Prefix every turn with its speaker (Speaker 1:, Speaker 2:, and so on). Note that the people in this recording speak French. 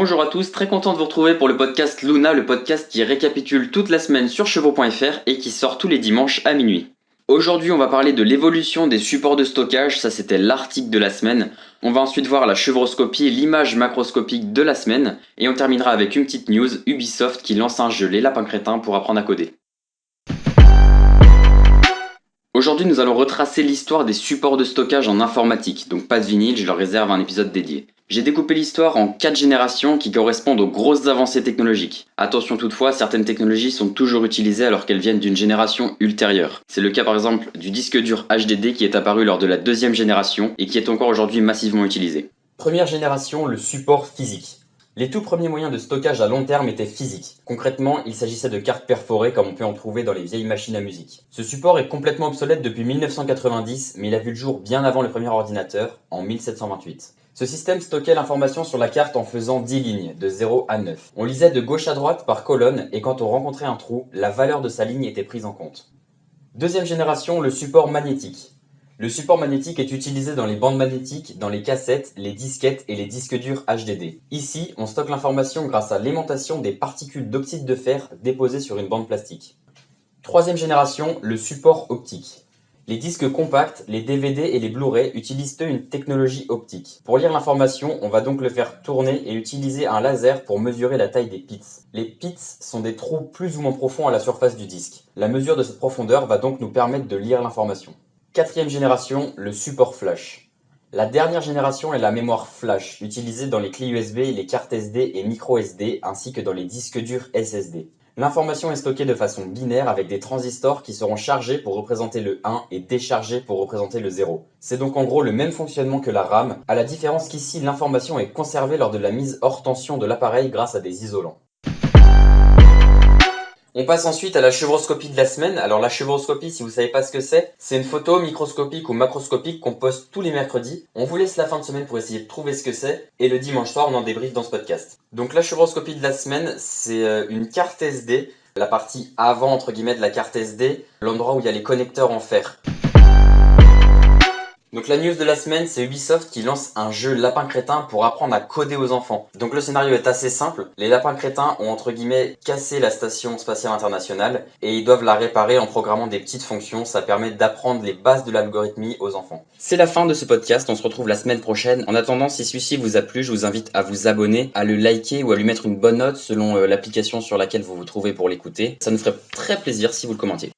Speaker 1: Bonjour à tous, très content de vous retrouver pour le podcast Luna, le podcast qui récapitule toute la semaine sur chevaux.fr et qui sort tous les dimanches à minuit. Aujourd'hui, on va parler de l'évolution des supports de stockage, ça c'était l'article de la semaine. On va ensuite voir la chevroscopie, l'image macroscopique de la semaine, et on terminera avec une petite news, Ubisoft qui lance un jeu Les Lapins Crétins pour apprendre à coder. Aujourd'hui, nous allons retracer l'histoire des supports de stockage en informatique, donc pas de vinyle, je leur réserve un épisode dédié. J'ai découpé l'histoire en 4 générations qui correspondent aux grosses avancées technologiques. Attention toutefois, certaines technologies sont toujours utilisées alors qu'elles viennent d'une génération ultérieure. C'est le cas par exemple du disque dur HDD qui est apparu lors de la deuxième génération et qui est encore aujourd'hui massivement utilisé. Première génération, le support physique. Les tout premiers moyens de stockage à long terme étaient physiques. Concrètement, il s'agissait de cartes perforées comme on peut en trouver dans les vieilles machines à musique. Ce support est complètement obsolète depuis 1990, mais il a vu le jour bien avant le premier ordinateur, en 1728. Ce système stockait l'information sur la carte en faisant 10 lignes, de 0 à 9. On lisait de gauche à droite par colonne et quand on rencontrait un trou, la valeur de sa ligne était prise en compte. Deuxième génération, le support magnétique. Le support magnétique est utilisé dans les bandes magnétiques, dans les cassettes, les disquettes et les disques durs HDD. Ici, on stocke l'information grâce à l'aimantation des particules d'oxyde de fer déposées sur une bande plastique. Troisième génération, le support optique. Les disques compacts, les DVD et les Blu-ray utilisent eux une technologie optique. Pour lire l'information, on va donc le faire tourner et utiliser un laser pour mesurer la taille des pits. Les pits sont des trous plus ou moins profonds à la surface du disque. La mesure de cette profondeur va donc nous permettre de lire l'information. Quatrième génération, le support flash. La dernière génération est la mémoire flash, utilisée dans les clés USB, les cartes SD et micro SD, ainsi que dans les disques durs SSD. L'information est stockée de façon binaire avec des transistors qui seront chargés pour représenter le 1 et déchargés pour représenter le 0. C'est donc en gros le même fonctionnement que la RAM, à la différence qu'ici l'information est conservée lors de la mise hors tension de l'appareil grâce à des isolants. On passe ensuite à la chevroscopie de la semaine. Alors la chevroscopie, si vous savez pas ce que c'est une photo microscopique ou macroscopique qu'on poste tous les mercredis. On vous laisse la fin de semaine pour essayer de trouver ce que c'est, et le dimanche soir on en débriefe dans ce podcast. Donc la chevroscopie de la semaine, c'est une carte SD, la partie avant entre guillemets de la carte SD, l'endroit où il y a les connecteurs en fer. Donc la news de la semaine, c'est Ubisoft qui lance un jeu Lapin Crétin pour apprendre à coder aux enfants. Donc le scénario est assez simple. Les lapins crétins ont entre guillemets cassé la station spatiale internationale et ils doivent la réparer en programmant des petites fonctions. Ça permet d'apprendre les bases de l'algorithmie aux enfants. C'est la fin de ce podcast, on se retrouve la semaine prochaine. En attendant, si celui-ci vous a plu, je vous invite à vous abonner, à le liker ou à lui mettre une bonne note selon l'application sur laquelle vous vous trouvez pour l'écouter. Ça nous ferait très plaisir si vous le commentiez.